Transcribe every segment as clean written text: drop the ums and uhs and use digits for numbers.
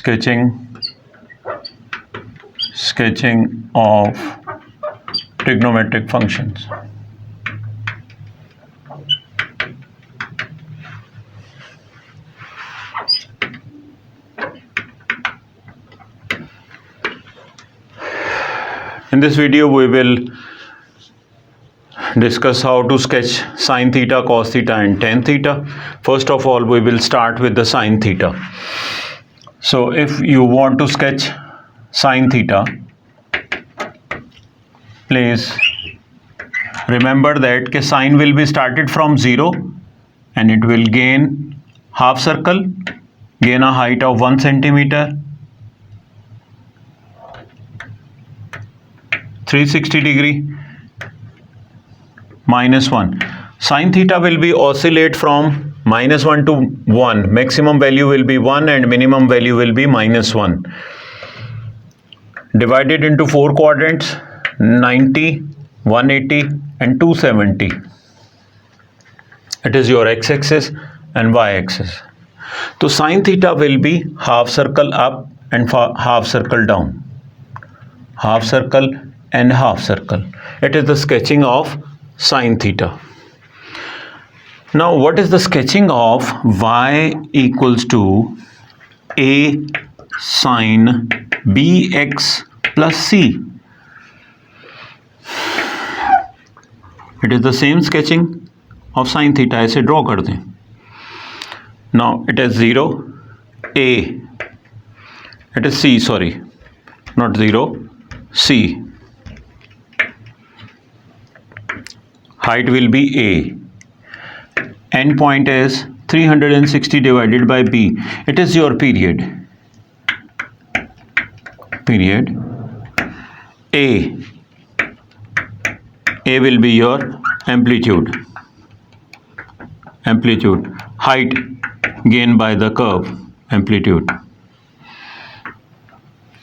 sketching of trigonometric functions. In this video we will discuss how to sketch sine theta, cos theta and tan theta. First of all, we will start with the sine theta. So if you want to sketch sine theta, please remember that sine will be started from 0 and it will gain half circle, gain a height of 1 centimeter, 360 degree, minus 1. Sine theta will be oscillate from minus 1 to 1. Maximum value will be 1 and minimum value will be minus 1. Divided into 4 quadrants, 90, 180 and 270. It is your x-axis and y-axis. So sine theta will be half circle up and half circle down. Half circle and half circle. It is the sketching of sine theta. Now what is the sketching of y equals to a sine bx plus c? It is the same sketching of sine theta. ऐसे draw कर दें. Now it is 0 a, it is c, sorry, not 0, c. Height will be a. End point is 360 divided by b. It is your period. Period. A will be your amplitude. Height gained by the curve. Amplitude.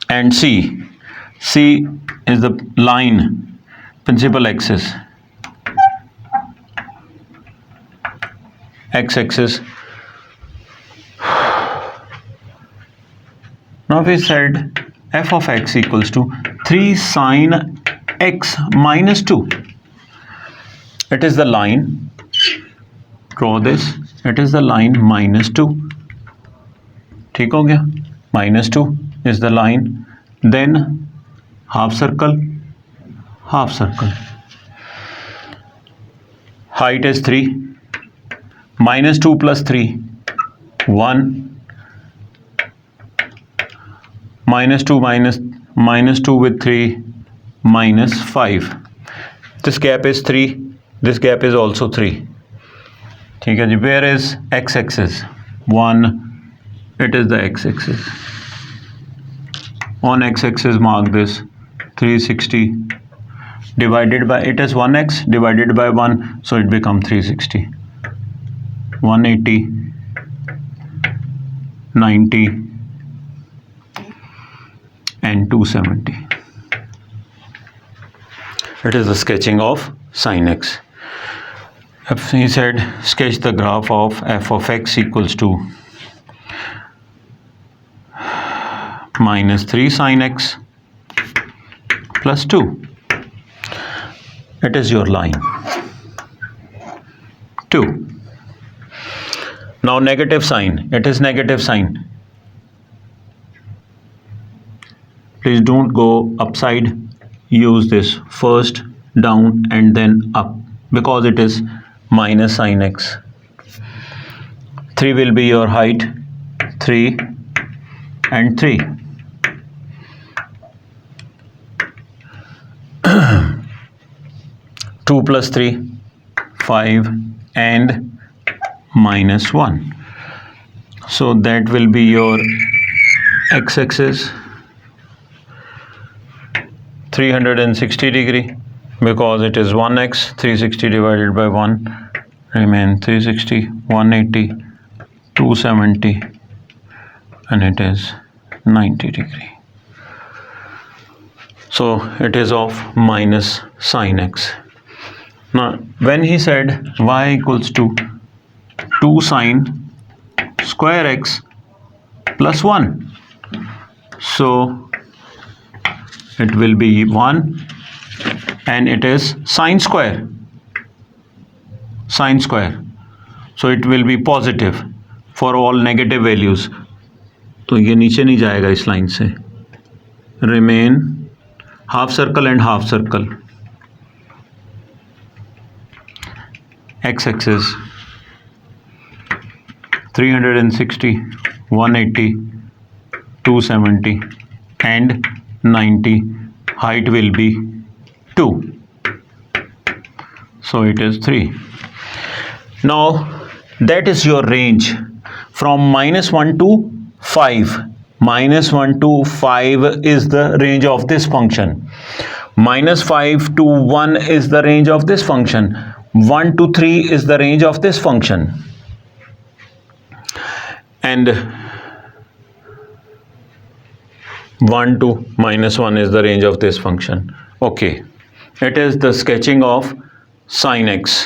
And C is the line, principal axis. X-axis. Now we said f of x equals to 3 sine x minus 2. It is the line. Draw this. It is the line minus 2. ठीक हो गया? Minus 2 is the line. Then half circle. Half circle. Height is 3. Minus 2 plus 3, 1. Minus 2 with 3, minus 5. This gap is 3. This gap is also 3. ठीक है जी. Where is x-axis? 1. It is the x-axis. On x-axis mark this 360 divided by, it is 1x divided by 1, so it becomes 360. 180, 90 and 270. It is the sketching of sine x. If he said sketch the graph of f of x equals to minus 3 sine x plus 2. It is your line. 2. Now negative sign. It is negative sign. Please don't go upside. Use this first down and then up because it is minus sine x. 3 will be your height. 3 and 3. 2 plus 3, 5 and minus 1. So that will be your x-axis. 360 degree because it is 1x. 360 divided by 1 remain 360, 180, 270 and it is 90 degree. So it is of minus sine x. Now when he said y equals to 2 sine square x plus 1, So it will be 1, and it is sine square. Sine square. So it will be positive for all negative values. तो ये नीचे नहीं जाएगा इस line से. Remain half circle and half circle. X-axis 360, 180, 270 and 90. Height will be 2. So it is 3. Now that is your range from -1 to 5. -1 to 5 is the range of this function. -5 to 1 is the range of this function. 1 to 3 is the range of this function. And 1 to -1 is the range of this function. Okay, it is the sketching of sin x.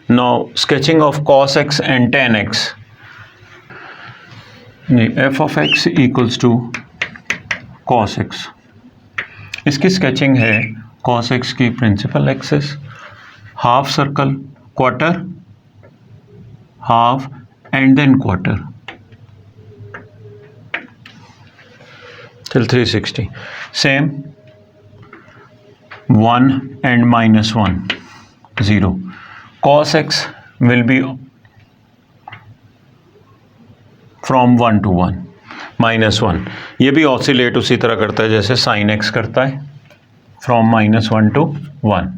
Now sketching of cos x and tan x. f of x equals to cos x. इसकी sketching है cos x की principal axis, half circle, quarter, half and then quarter till 360. Same 1 and -1, 0. Cos x will be from 1 to 1, -1. ये भी oscillate उसी तरह करता है जैसे sin x करता है, from -1 to 1.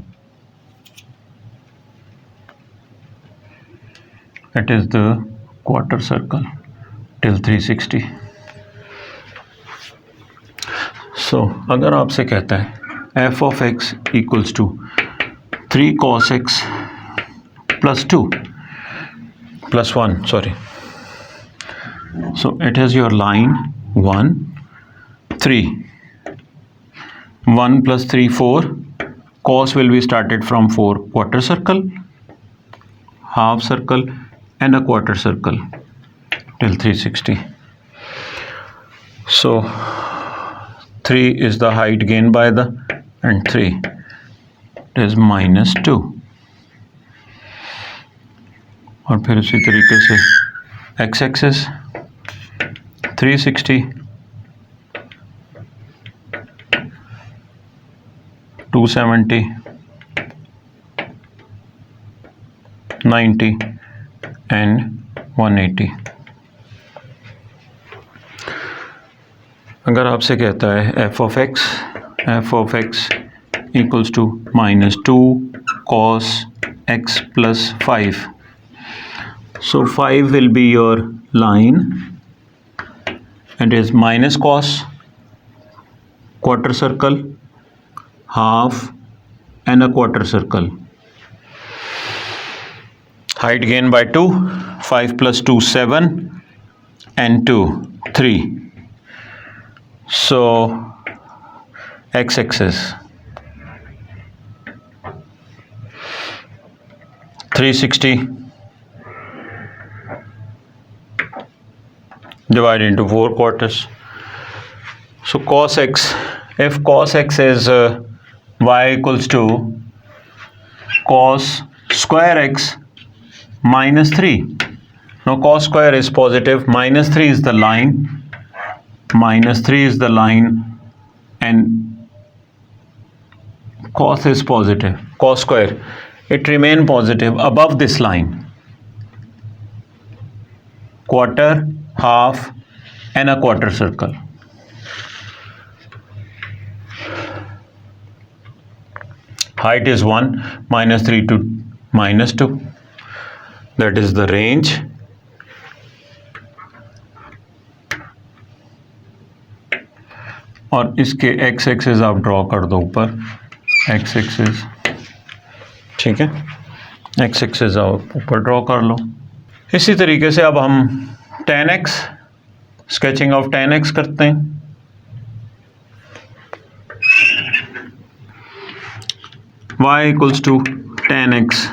It is the quarter circle till 360. So अगर आपसे कहता है f of x equals to 3 cos x plus 2 plus 1, sorry. So it is your line 1, 3. 1 plus 3, 4. Cos will be started from 4. Quarter circle, half circle and a quarter circle till 360. So 3 is the height gained by the, and 3 it is -2. और फिर उसी तरीके से x axis 360, 270, 90 and 180. अगर आपसे कहता है f of x equals to -2 cos x plus 5. So 5 will be your line. It is minus cos, quarter circle, half and a quarter circle. Height gained by 2. 5 plus 2, 7 and 2, 3. So x-axis 360 divided into 4 quarters. So cos x, if cos x is y equals to cos square x minus 3. Now cos square is positive, -3 is the line, -3 is the line, and cos is positive, cos square, it remain positive above this line. Quarter, half and a quarter circle. Height is 1, -3 to -2. That is the range. और इसके x axis आप draw कर दो ऊपर, x axis, ठीक है, x axis आप ऊपर ड्रॉ कर लो. इसी तरीके से अब हम tan x, sketching of tan x करते हैं. y equals to tan x.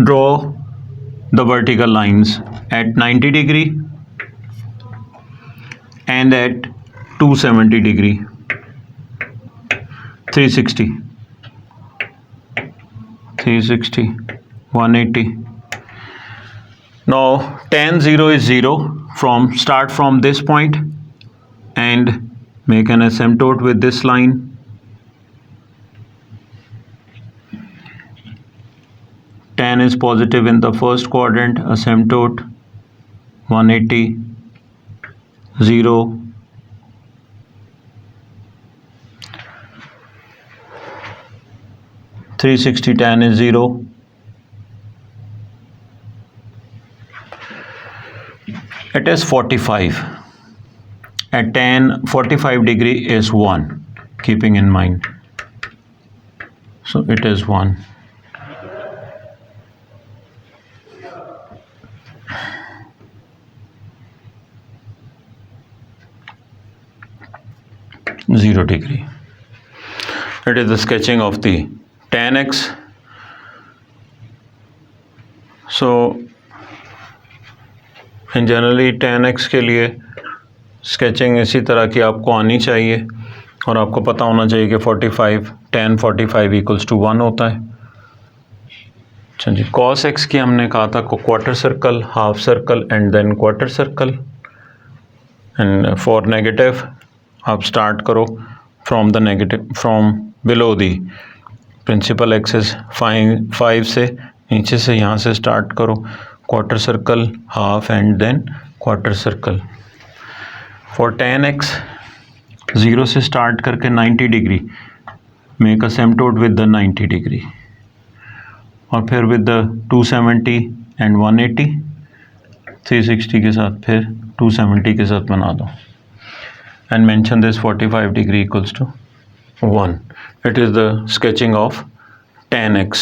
Draw the vertical lines. at 90 degree and at 270 degree, 360, 180. Now tan 0 is 0. Start from this point and make an asymptote with this line. Tan is positive in the first quadrant, asymptote 180, 0, 360, tan is 0. It is 45. At tan 45 degree is 1, keeping in mind. So it is 1. Zero degree. It is the sketching of the tan x. So generally tan x के लिए sketching इसी तरह की आपको आनी चाहिए और आपको पता होना चाहिए कि 45 tan 45 इक्वल्स टू 1 होता है. अच्छा जी, cos x की हमने कहा था quarter circle, half circle and then quarter circle. And for negative आप स्टार्ट करो from the negative, from below the principal axis 5 से, नीचे से यहाँ से स्टार्ट करो. Quarter circle, half and then quarter circle. For tan x 0 से start करके 90 degree, make asymptote with the 90 degree और फिर विद द 270 एंड 180, 360 के साथ फिर 270 के साथ बना दो and mention this 45 degree equals to 1. It is the sketching of tan x.